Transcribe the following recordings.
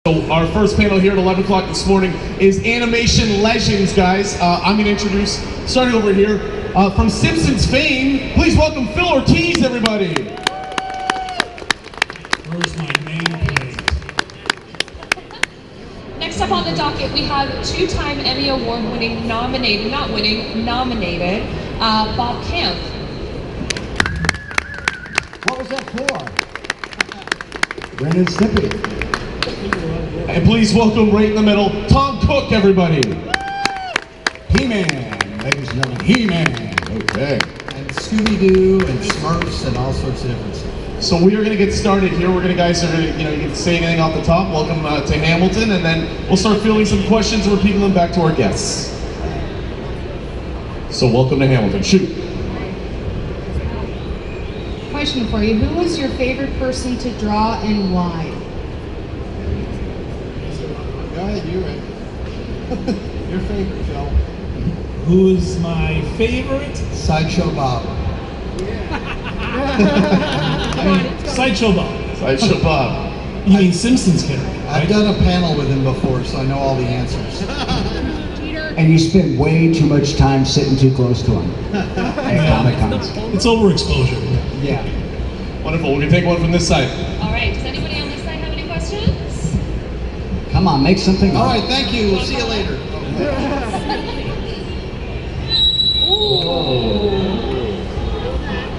So our first panel here at 11 o'clock this morning is Animation Legends, guys. I'm going to introduce, starting over here, from Simpsons fame, please welcome Phil Ortiz, everybody. Where's my nameplate? Next up on the docket, we have two-time Emmy Award-winning nominated Bob Camp. What was that for? Ren and Stimpy. And please welcome right in the middle, Tom Cook, everybody. He-Man, ladies and gentlemen, He-Man. Okay. And Scooby-Doo and Smurfs and all sorts of different stuff. So we are going to get started here. You guys are going to, you can say anything off the top. Welcome to Hamilton, and then we'll start fielding some questions and repeating them back to our guests. So welcome to Hamilton. Shoot. Question for you. Who was your favorite person to draw and why? Go ahead, you Rick. Your favorite, Phil? Who is my favorite? Sideshow Bob. Sideshow Bob. Sideshow Bob. You mean Simpsons character? I've done a panel with him before, so I know all the answers. And you spend way too much time sitting too close to him at Comic-Cons. It's overexposure. Yeah. Wonderful. We're going to take one from this side. All right, does anybody on this side have any questions? Come on, make something All up. right, thank you. We'll see you later.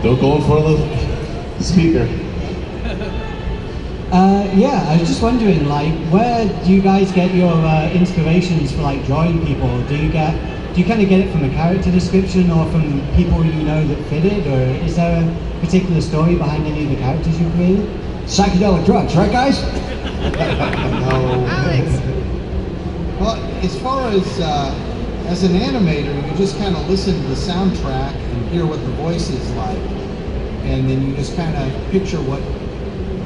Don't go in front of the speaker. Yeah, I was just wondering, like, where do you guys get your inspirations for like drawing people? Do you kind of get it from a character description or from people you know that fit it, or is there a particular story behind any of the characters you created? Psychedelic drugs, right, guys? No. Well, as far as an animator, you just kind of listen to the soundtrack and hear what the voice is like, and then you just kind of picture what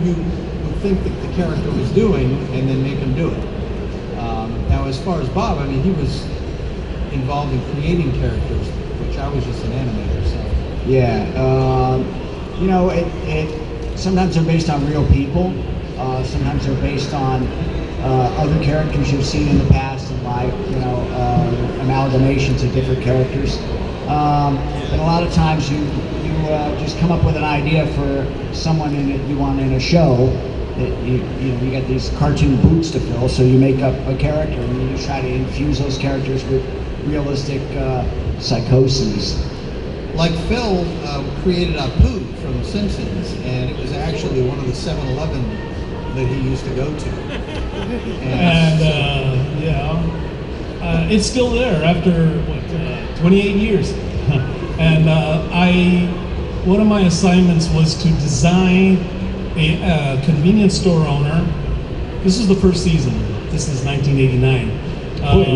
you would think that the character was doing, and then make him do it. Now, as far as Bob, I mean, he was involved in creating characters, which I was just an animator. So Yeah. Sometimes they're based on real people. Sometimes they're based on other characters you've seen in the past, and amalgamations of different characters. And a lot of times you just come up with an idea for someone you want in a show. That you got these cartoon boots to fill, so you make up a character and you try to infuse those characters with realistic psychoses. like Phil created Apu from The Simpsons, and it was actually one of the 7-Eleven that he used to go to. It's still there after, 28 years. And one of my assignments was to design a convenience store owner. This is the first season. This is 1989.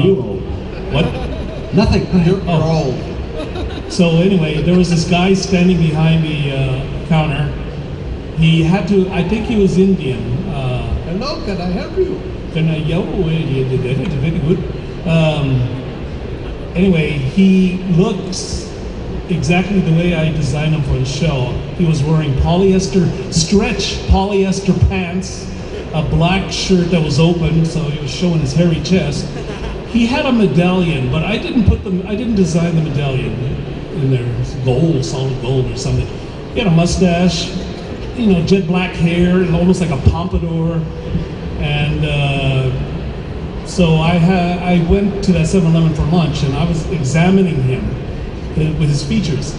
You old. What? Nothing. You're old. So anyway, there was this guy standing behind the counter. He had to, I think he was Indian. Hello, can I help you? Very good. Anyway, he looks exactly the way I designed him for the show. He was wearing stretch polyester pants, a black shirt that was open, so he was showing his hairy chest. He had a medallion, but I didn't design the medallion in there. It's gold, solid gold or something. He had a mustache, jet black hair, almost like a pompadour. And so I went to that 7-Eleven for lunch, and I was examining him with his features.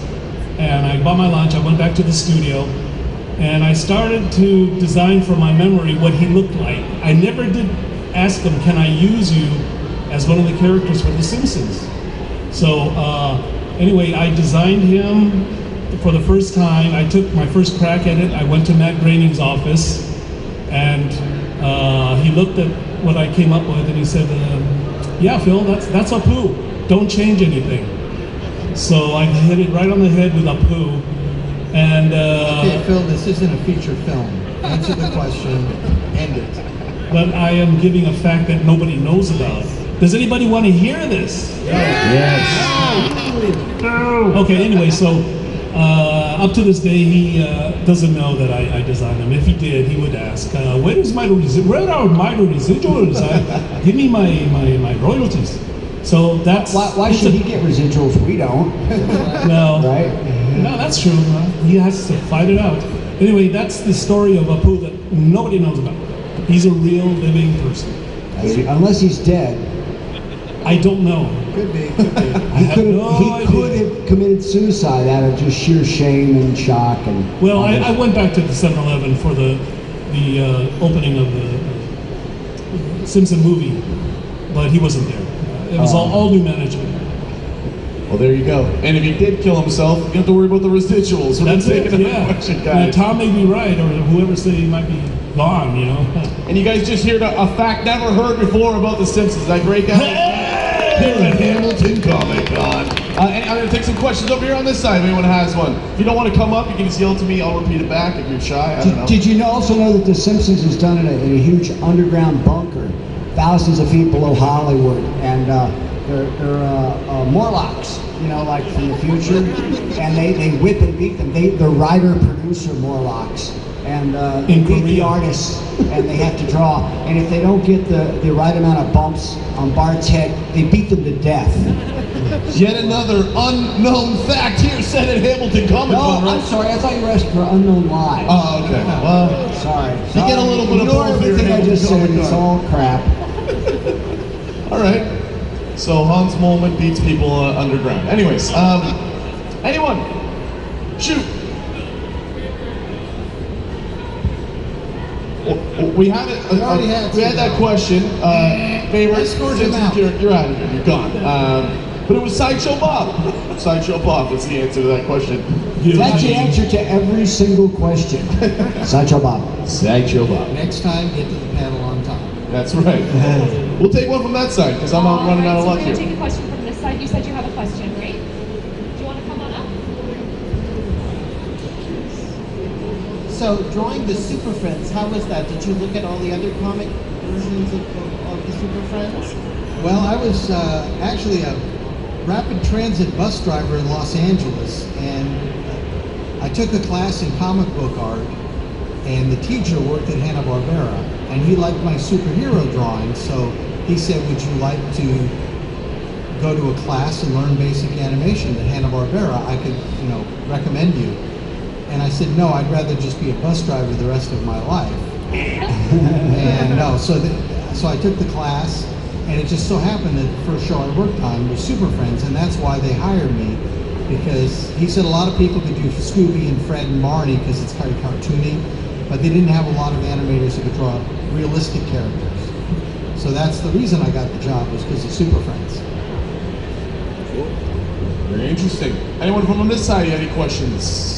And I bought my lunch, I went back to the studio, and I started to design from my memory what he looked like. I never did ask him, can I use you as one of the characters for The Simpsons? So anyway, I designed him for the first time. I took my first crack at it. I went to Matt Groening's office, and he looked at what I came up with, and he said, yeah, Phil, that's Apu. Don't change anything. So I hit it right on the head with Apu. And okay, Phil, this isn't a feature film. Answer the question, end it. But I am giving a fact that nobody knows about. Does anybody want to hear this? Yes. Okay, anyway, so Up to this day, he doesn't know that I designed them. If he did, he would ask, where are my residuals? Give me my royalties. So that's... Why should he get residuals? We don't. No. Right? No, that's true. He has to fight it out. Anyway, that's the story of Apu that nobody knows about. He's a real living person. Unless he's dead. I don't know. Could be. I have no He idea. could have committed suicide out of just sheer shame and shock. And Well, I went back to the 7-Eleven for the opening of the Simpson movie, but he wasn't there. It was all new management. Well, there you go. And if he did kill himself, you don't have to worry about the residuals. We're That's it, taking yeah. question, guys. Tom may be right, or whoever said he might be gone, you know. And you guys just heard a fact never heard before about the Simpsons. Is that great, guys? Here at Hamilton Comic Con. And I'm going to take some questions over here on this side if anyone has one. If you don't want to come up, you can just yell to me. I'll repeat it back if you're shy. I don't know. Did you also know that The Simpsons is done in a huge underground bunker, thousands of feet below Hollywood, and they're Morlocks, you know, like from the future, and they whip and beat them. They're writer-producer Morlocks, and they beat the artists, and they have to draw. And if they don't get the right amount of bumps on Bart's head, they beat them to death. Yet another unknown fact here said at Hamilton Comic Con. No, I'm sorry. I thought you were asking for unknown lies. Oh, okay. Well, Sorry. you get a little bit of Ignore both here everything at I just said. Hamilton It's Comic all crap. all right. So Hans Moleman beats people underground. Anyways, anyone? Shoot. We had it. We had that question. Favorite. Escort him out. You're out of here. You're gone. But it was Sideshow Bob. Sideshow Bob was the answer to that question. That's the answer to every single question. Sideshow Bob. Sideshow Bob. Next time, get to the panel on time. That's right. We'll take one from that side because I'm running out of luck We're here. going to take a question from this side. You said you have a question, right? Do you want to come on up? So, drawing the Super Friends, how was that? Did you look at all the other comic versions of the Super Friends? Well, I was actually a rapid transit bus driver in Los Angeles, and I took a class in comic book art, and the teacher worked at Hanna-Barbera, and he liked my superhero drawings, so he said, would you like to go to a class and learn basic animation at Hanna-Barbera? I could, recommend you. And I said, no, I'd rather just be a bus driver the rest of my life. And no, so I took the class, and it just so happened that the first show I worked on was Super Friends, and that's why they hired me, because he said a lot of people could do Scooby and Fred and Barney because it's kind of cartoony, but they didn't have a lot of animators who could draw realistic characters. So that's the reason I got the job, was because of Super Friends. Cool. Very interesting. Anyone from on this side, any questions?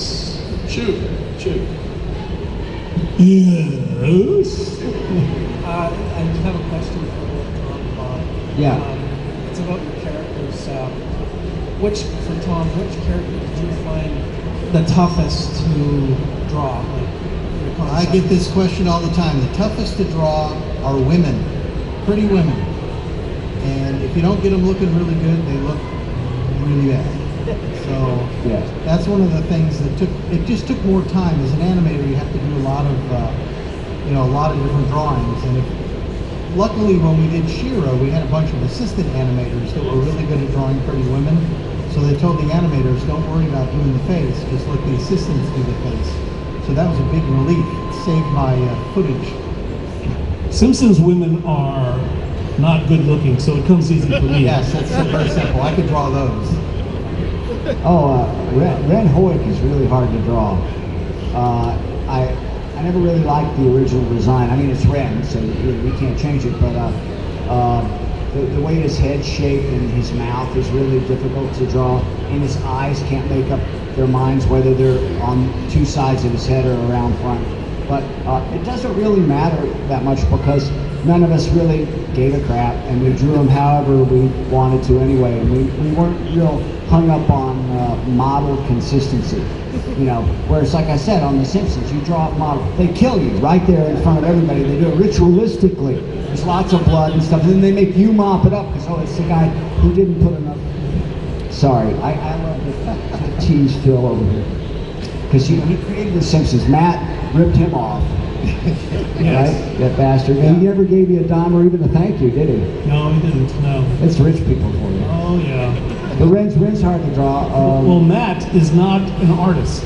Shoot. Yes. I just have a question for Tom and Bob. Yeah. It's about your characters. For Tom, which character did you find the toughest to draw? I get this question all the time. The toughest to draw are women, pretty women. And if you don't get them looking really good, they look really bad. So Yeah. that's one of the things that just took more time. As an animator, you have to do a lot of different drawings. And luckily, when we did She-Ra, we had a bunch of assistant animators that were really good at drawing pretty women. So they told the animators, don't worry about doing the face, just let the assistants do the face. So that was a big relief. It saved my footage. Simpsons women are not good looking, so it comes easy for me. Yes, that's very simple. I could draw those. Ren Hoek is really hard to draw. I never really liked the original design. I mean, it's Ren, so we can't change it, but the way his head's shaped and his mouth is really difficult to draw, and his eyes can't make up their minds whether they're on two sides of his head or around front. But it doesn't really matter that much because none of us really gave a crap, and we drew him however we wanted to anyway. And we weren't real hung up on model consistency. Whereas, like I said, on The Simpsons, you draw a model, they kill you right there in front of everybody. They do it ritualistically. There's lots of blood and stuff, and then they make you mop it up because, it's the guy who didn't put enough Sorry, I love to tease Phil over here. Because he created The Simpsons. Matt ripped him off. Yes. Right? That bastard. And he never gave you a dime or even a thank you, did he? No, he didn't. No. It's rich people for you. Oh yeah. But Ren's hard to draw. Well, Matt is not an artist.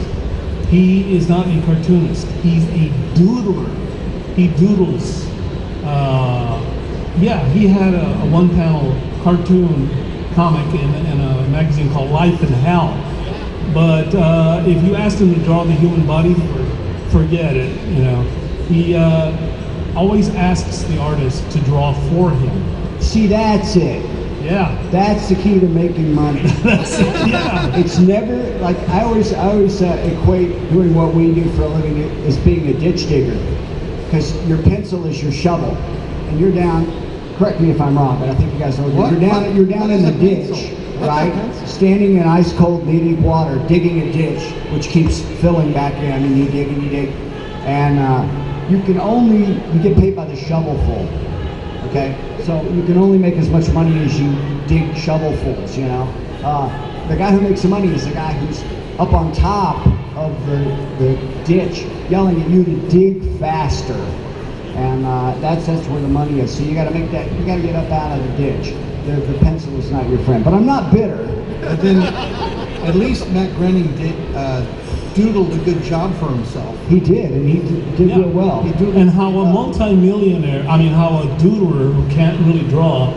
He is not a cartoonist. He's a doodler. He doodles. Yeah, he had a one-panel cartoon comic in a magazine called Life in Hell. But if you asked him to draw the human body, forget it. You know, he always asks the artist to draw for him. See, that's it. Yeah. That's the key to making money. That's it. Yeah. It's never like I always equate doing what we do for a living as being a ditch digger, because your pencil is your shovel, and you're down. Correct me if I'm wrong, but I think you guys know What? you're down in the ditch, What's a right? pencil? Standing in ice cold knee deep water, digging a ditch, which keeps filling back in, and you dig, and you get paid by the shovelful. Okay, so you can only make as much money as you dig shovelfuls, you know. The guy who makes the money is the guy who's up on top of the ditch yelling at you to dig faster. And that's where the money is. So you gotta get up out of the ditch. The pencil is not your friend. But I'm not bitter. But then, at least Matt Groening doodled a good job for himself. He did, and he did real well. And how a multi-millionaire, how a doodler who can't really draw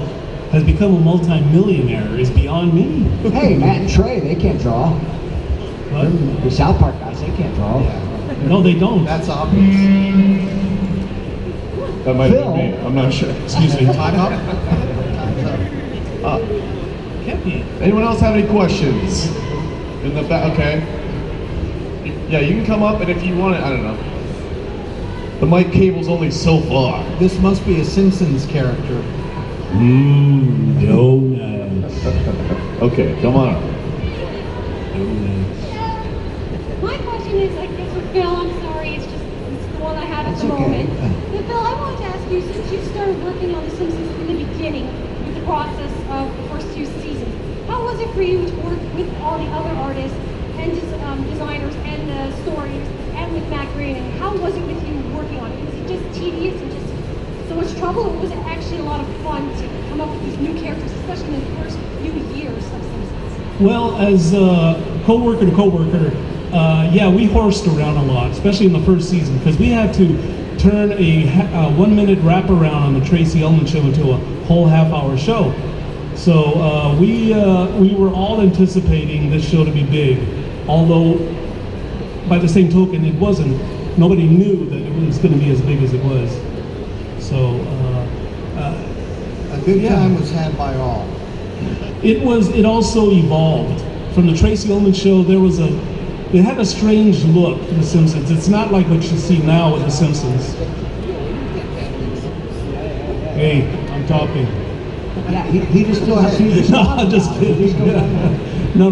has become a multi-millionaire is beyond me. Hey, Matt and Trey, they can't draw. What? The South Park guys, they can't draw. Yeah. No, they don't. That's obvious. That might Phil. be me. I'm not sure. Excuse me. Time up. Can't be. Anyone else have any questions? In the back, okay. Yeah, you can come up, and if you want it, I don't know. The mic cable's only so far. This must be a Simpsons character. Donuts. Okay, come on up. My question is, I guess for Phil, I'm sorry, it's the one I have at That's the okay. moment. But Phil, I wanted to ask you, since you started working on The Simpsons in the beginning, with the process of the first 2 seasons, how was it for you to work with all the other artists and designers and stories and with Matt Groening? How was it with you working on it? Was it just tedious and just so much trouble, or was it actually a lot of fun to come up with these new characters, especially in the first few years of Simpsons? Well, as co-worker to co-worker, yeah, we horsed around a lot, especially in the first season, because we had to turn a 1-minute wraparound on the Tracy Ullman show into a whole half-hour show. So we were all anticipating this show to be big, although by the same token, it wasn't. Nobody knew that it was going to be as big as it was. So A good Yeah. time was had by all. it also evolved. From the Tracy Ullman show, it had a strange look to The Simpsons. It's not like what you see now with The Simpsons. Hey, I'm talking. Yeah, he just didn't see the No, I'm just kidding. No.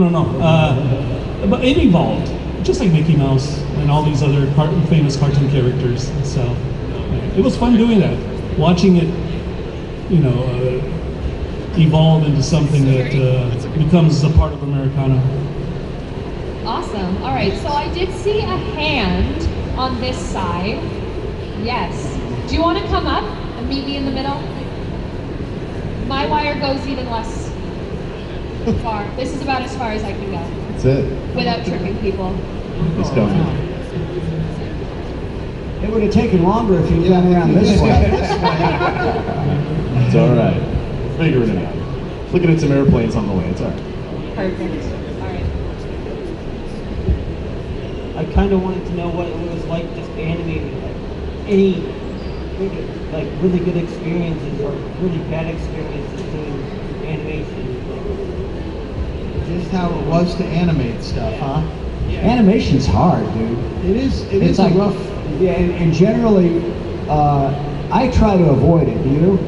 But it evolved, just like Mickey Mouse and all these other famous cartoon characters. So it was fun doing that, watching it, evolve into something that becomes a part of Americana. Awesome. All right, so I did see a hand on this side. Yes. Do you want to come up and meet me in the middle? My wire goes even less far. This is about as far as I can go That's it. without tripping people. Let's go. It would have taken longer if you'd gone around this way. It's all right. Figuring it out. Looking at some airplanes on the way. It's all right. Perfect. All right. I kind of wanted to know what it was like just animating, like any really good experiences or really bad experiences doing animation. Just how it was to animate stuff, huh? Animation's hard, dude. It is It's like a rough. Yeah, and generally, I try to avoid it. Do you?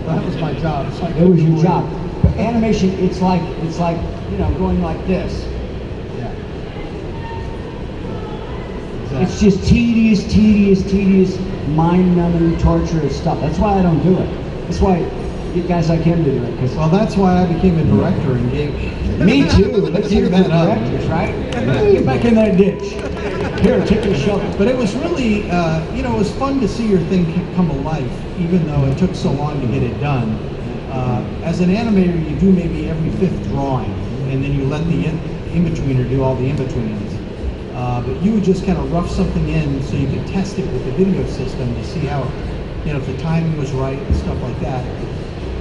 That was my job. So I It was your couldn't job. But animation, it's like going like this. Yeah. It's just tedious, mind-numbing, torturous stuff. That's why I don't do it. That's why get guys like him to do it. Well, that's why I became a director and gave. Me too. Let's hear that the up. directors, right? Get back in that ditch. Here, take your shovel. But it was really, it was fun to see your thing come alive, even though it took so long to get it done. As an animator, you do maybe every 5th drawing, and then you let the in-betweener do all the in-betweens. But you would just kind of rough something in so you could test it with the video system to see how, if the timing was right and stuff like that.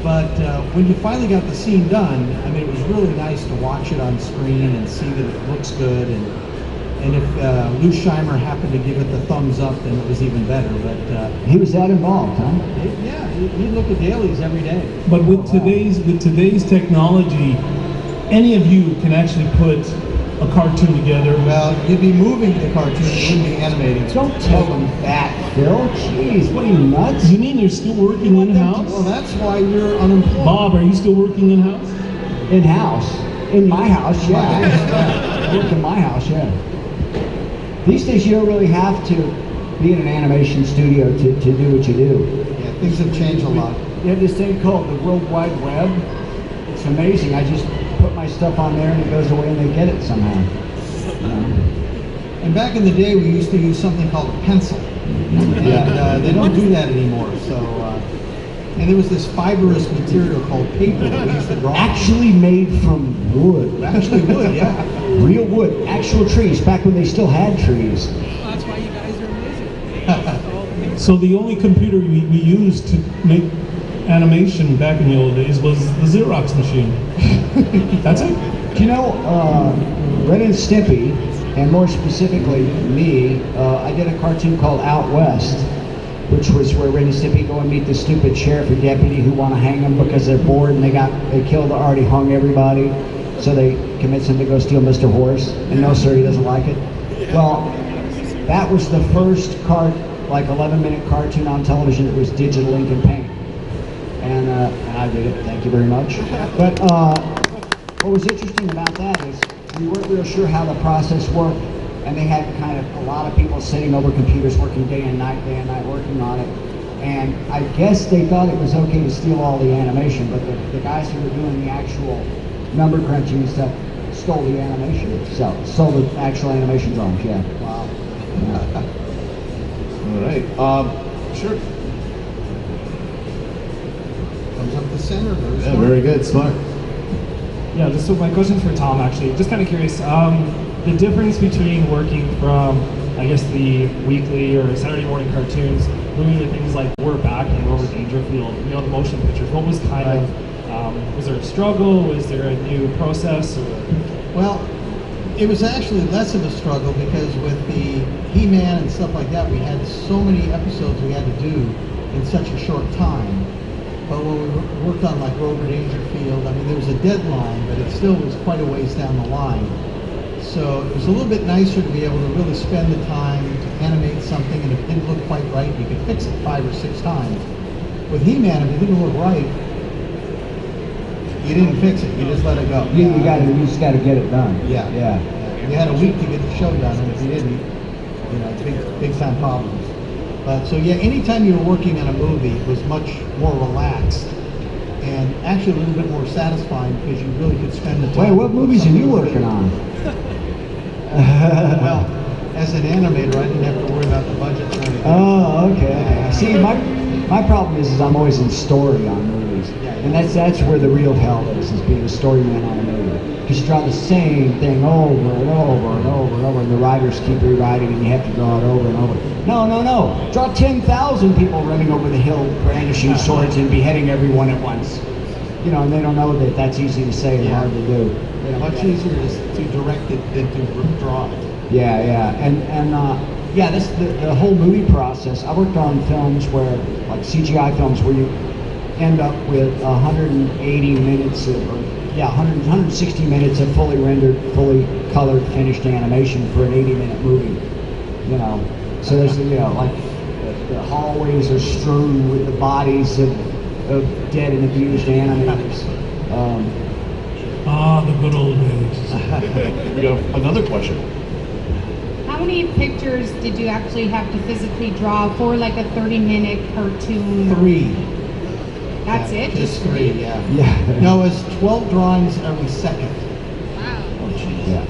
But when you finally got the scene done, I mean, it was really nice to watch it on screen and see that it looks good. And if Lou Scheimer happened to give it the thumbs up, then it was even better. But he was that involved, huh? Yeah, he'd look at dailies every day. But with today's technology, any of you can actually put a cartoon together. Well, you'd be moving the cartoon, you wouldn't be animating. Don't tell them that, Phil. Jeez, what are you, nuts? You mean you're still working in-house? Well, that's why you're unemployed. Bob, are you still working in-house? In-house? In my house, yeah. I work in my house, yeah. These days, you don't really have to be in an animation studio to do what you do. Yeah, things have changed a lot. You have this thing called the World Wide Web. It's amazing. I just put my stuff on there and it goes away and they get it somehow. And back in the day, we used to use something called a pencil. And they don't do that anymore. So, and there was this fibrous material called paper that we used to draw. Actually made from wood. Actually wood, yeah. Real wood. Actual trees, back when they still had trees. That's why you guys are amazing. So the only computer we used to make animation back in the old days was the Xerox machine. That's it. Do you know, Ren and Stimpy, and more specifically me, I did a cartoon called Out West, which was where Ren and Stimpy go and meet the stupid sheriff or deputy who want to hang them because they're bored and they killed, already hung everybody, so they convince him to go steal Mr. Horse, and no sir, he doesn't like it. Well, that was the first 11-minute cartoon on television that was digital ink and paint. And I did it, thank you very much. But what was interesting about that is we weren't real sure how the process worked, and they had kind of a lot of people sitting over computers working day and night working on it. And I guess they thought it was okay to steal all the animation, but the guys who were doing the actual number crunching and stuff stole the animation, stole the actual animation drawings, yeah. Wow. All right. Sure. Comes up the center. Yeah, very good. Smart. Yeah, so my question for Tom, actually, just kind of curious, the difference between working from, I guess, the weekly or Saturday morning cartoons, moving to things like We're Back and Over Dangerfield, the motion pictures, what was kind of, was there a struggle, was there a new process? Or? Well, it was actually less of a struggle because with the He-Man and stuff like that, we had so many episodes we had to do in such a short time. But when we worked on like Over Dangerfield, I mean, there was a deadline, but it still was quite a ways down the line. So it was a little bit nicer to be able to really spend the time to animate something, and if it didn't look quite right, you could fix it 5 or 6 times. With He-Man, if it didn't look right, you didn't fix it, you just let it go. You just got to get it done. Yeah. You had a week to get the show done, and if you didn't, big time problems. So yeah, anytime you were working on a movie, it was much more relaxed and actually a little bit more satisfying because you really could spend the time. Wait, what movies are you working on? Well, as an animator, I didn't have to worry about the budget or anything. Oh, okay. See, my problem is I'm always in story on movies, and that's where the real hell is being a story man on a movie. Because you draw the same thing over and over and over and over, and the writers keep rewriting, and you have to draw it over and over. No. Draw 10,000 people running over the hill, brandishing swords and beheading everyone at once. And they don't know that that's easy to say and hard to do. Much easier to direct it than to draw it. Yeah. And that's the whole movie process. I worked on films where, like CGI films, where you end up with 180 minutes of, 160 minutes of fully rendered, fully colored, finished animation for an 80-minute movie. So there's the hallways are strewn with the bodies of dead and abused animators. The good old days. We got another question. How many pictures did you actually have to physically draw for like a 30-minute cartoon? 3. That's Yeah, it? Just three, yeah. Yeah. No, it's 12 drawings every second. Wow. Yeah.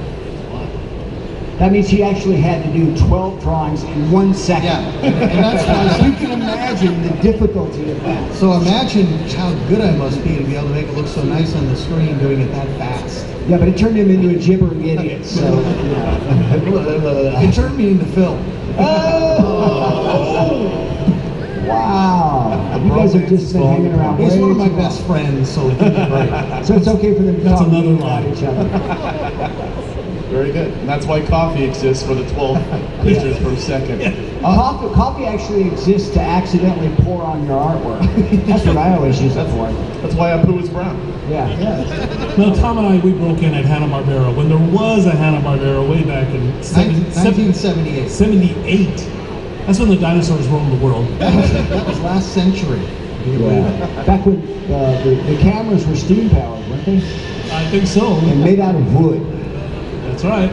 That means he actually had to do 12 drawings in 1 second. Yeah, and that's why You can imagine the difficulty of that. So imagine how good I must be to be able to make it look so nice on the screen doing it that fast. Yeah, but it turned him into a gibbering idiot. So. It turned me into film. Oh! Wow. You guys have just been hanging around. He's way one of my too best long. friends, so give me a break. So it's okay for them to That's talk another about lie. each other. Very good. And that's why coffee exists for the 12 pictures per second. Coffee actually exists to accidentally pour on your artwork. That's what I always use it for. That's why our poo is brown. Yeah. No, Tom and I, we broke in at Hanna-Barbera when there was a Hanna-Barbera way back in 1978. 78. That's when the dinosaurs roamed the world. That was last century. Can you believe it? Back when the cameras were steam powered, weren't they? I think so. And made out of wood. That's right.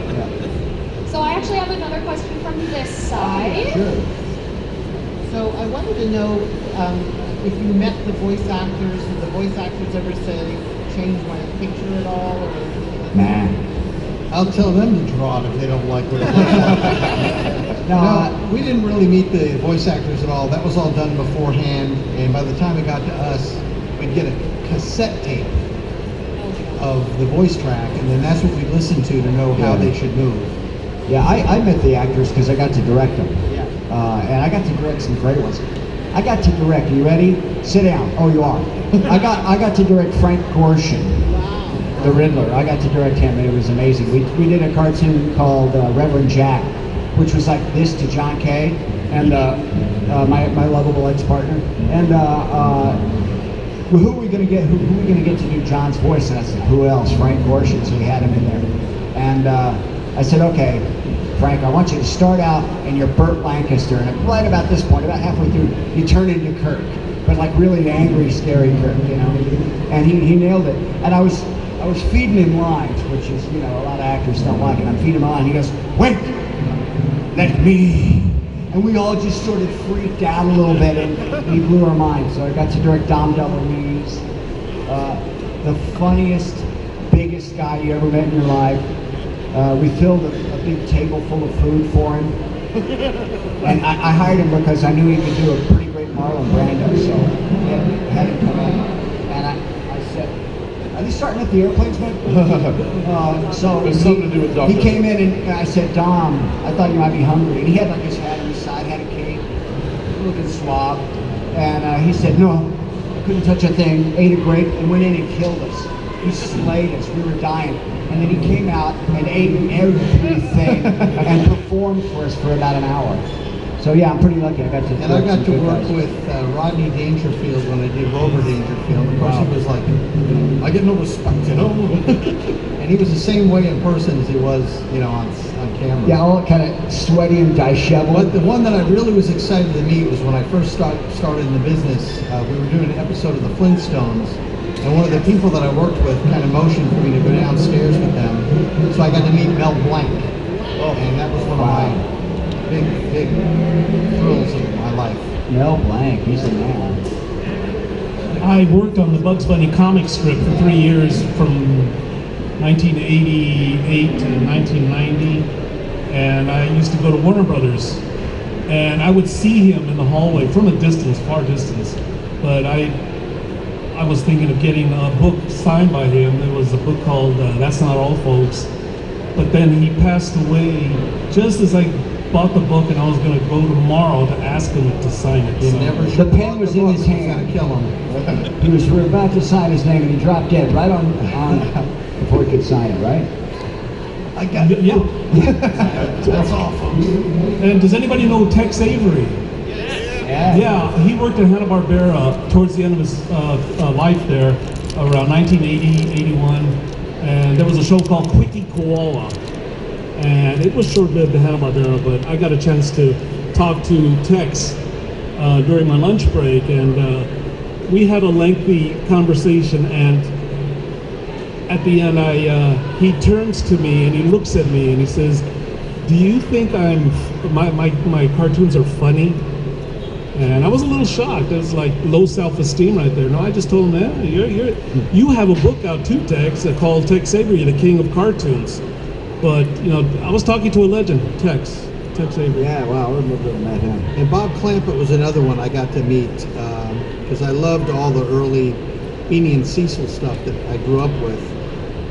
So I actually have another question from this side. Sure. So I wanted to know if you met the voice actors, did the voice actors ever say, change my picture at all? Or anything like Man. I'll tell them to draw it if they don't like what it looks like. No, we didn't really meet the voice actors at all. That was all done beforehand, and by the time it got to us, we'd get a cassette tape of the voice track, and then that's what we listened to know how they should move. Yeah, I met the actors because I got to direct them. Yeah. And I got to direct some great ones. I got to direct, you ready? Sit down. Oh, you are. I got to direct Frank Gorshin, the Riddler. I got to direct him, and it was amazing. We did a cartoon called Reverend Jack, which was like this to John Kay and my lovable ex-partner. And well, who are we gonna get? Who are we gonna get to do John's voice? And I said, who else? Frank Gorshin. So we had him in there. And I said, okay, Frank, I want you to start out and you're Burt Lancaster, and right about this point, about halfway through, you turn into Kirk, but like really angry, scary Kirk, you know. And he nailed it. And I was feeding him lines, which is, you know, a lot of actors don't like it. I'm feeding him a line. He goes, wait, let me. And we all just sort of freaked out a little bit, and he blew our minds. So I got to direct Dom DeLuise, the funniest, biggest guy you ever met in your life. We filled a big table full of food for him. And I hired him because I knew he could do a pretty great Marlon Brando, so I had him come in. And I said, are they starting at the airplanes, man? So There's something to do with Dr. he came in and I said, Dom, I thought you might be hungry. And he had like his hat on his side, had a cape, looking suave. And he said, no, I couldn't touch a thing, ate a grape, and went in and killed us. He slayed us, we were dying. And then he came out and ate everything and performed for us for about an hour. So yeah, I'm pretty lucky. I got to. And I got to work with Rodney Dangerfield when I did Rover Dangerfield. Of course, he was like, I get no respect, you know. And he was the same way in person as he was, you know, on camera. Yeah, all kind of sweaty and disheveled. But the one that I really was excited to meet was when I first started in the business. We were doing an episode of the Flintstones. And one of the people that I worked with kind of motioned for me to go downstairs with them. So I got to meet Mel Blanc. And that was one of my big thrills of my life. Mel Blanc, he's a man. I worked on the Bugs Bunny comic strip for 3 years from 1988 to 1990. And I used to go to Warner Brothers. And I would see him in the hallway from a distance, far distance. But I was thinking of getting a book signed by him. There was a book called That's Not All, Folks. But then he passed away just as I bought the book, and I was going to go tomorrow to ask him to sign it. So. The pen was in his hand. Kill him. He was about to sign his name, and he dropped dead right on before he could sign it, right? I got it. Yeah. That's awful. And does anybody know Tex Avery? Yeah, he worked at Hanna-Barbera towards the end of his life there, around 1980, 81. And there was a show called Quickie Koala. And it was short-lived at Hanna-Barbera, but I got a chance to talk to Tex during my lunch break. And we had a lengthy conversation. And at the end, he turns to me and he looks at me and he says, do you think my cartoons are funny? And I was a little shocked. It was like low self-esteem right there. No, I just told him, you have a book out too, Tex, called Tex Avery, the King of Cartoons. But, I was talking to a legend, Tex Avery. Yeah, wow, I remember met him. And Bob Clampett was another one I got to meet because I loved all the early Beanie and Cecil stuff that I grew up with.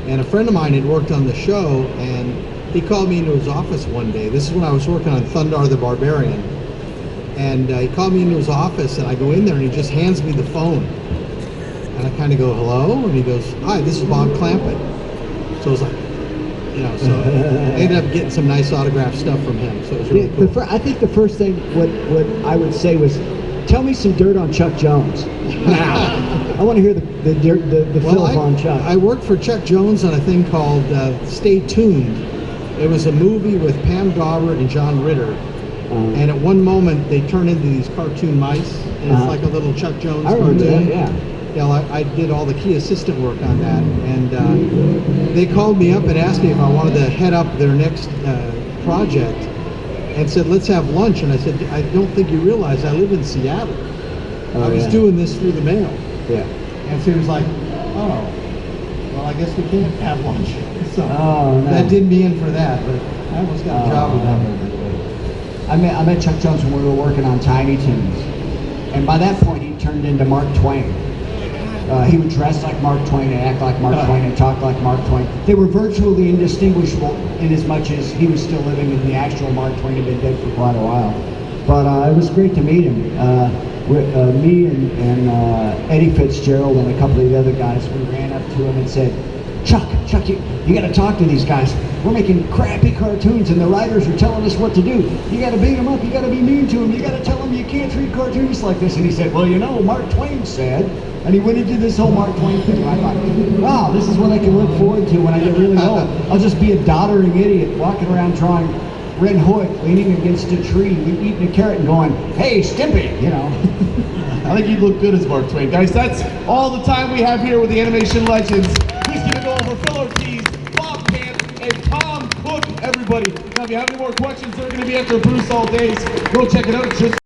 And a friend of mine had worked on the show, and he called me into his office one day. This is when I was working on Thundar the Barbarian. And he called me into his office, and I go in there, and he just hands me the phone. And I kind of go, hello? And he goes, hi, this is Bob Clampett. So I was like, so I ended up getting some nice autographed stuff from him. So it was really cool. I think the first thing what I would say was, tell me some dirt on Chuck Jones. Now, I want to hear the filth on Chuck. I worked for Chuck Jones on a thing called Stay Tuned. It was a movie with Pam Dawber and John Ritter. And at one moment, they turn into these cartoon mice. And it's like a little Chuck Jones cartoon. That, yeah. Yeah, I did all the key assistant work on that, and they called me up and asked me if I wanted to head up their next project, and said, let's have lunch. And I said, I don't think you realize I live in Seattle. I was doing this through the mail. Yeah. And so he was like, oh, well, I guess we can't have lunch. So no. That did me in for that, but I almost got a job with that. I met Chuck Jones when we were working on Tiny Toons, and by that point he turned into Mark Twain. He would dress like Mark Twain and act like Mark Twain and talk like Mark Twain. They were virtually indistinguishable in as much as he was still living and the actual Mark Twain had been dead for quite a while. But it was great to meet him. Me and Eddie Fitzgerald and a couple of the other guys, we ran up to him and said, Chuck, you got to talk to these guys. We're making crappy cartoons and the writers are telling us what to do. You got to beat them up. You got to be mean to them. You got to tell them you can't treat cartoonists like this. And he said, well, Mark Twain said. And he went into this whole Mark Twain thing. And I thought, wow, this is what I can look forward to when I get really old. I'll just be a doddering idiot walking around drawing Red Hood leaning against a tree, eating a carrot and going, hey, Stimpy, I think you'd look good as Mark Twain. Guys, that's all the time we have here with the animation legends. Please give it over Phil Ortiz, Bob Camp, and Tom Cook, everybody. Now, if you have any more questions, they're going to be after Bruce all day. So go check it out. It's just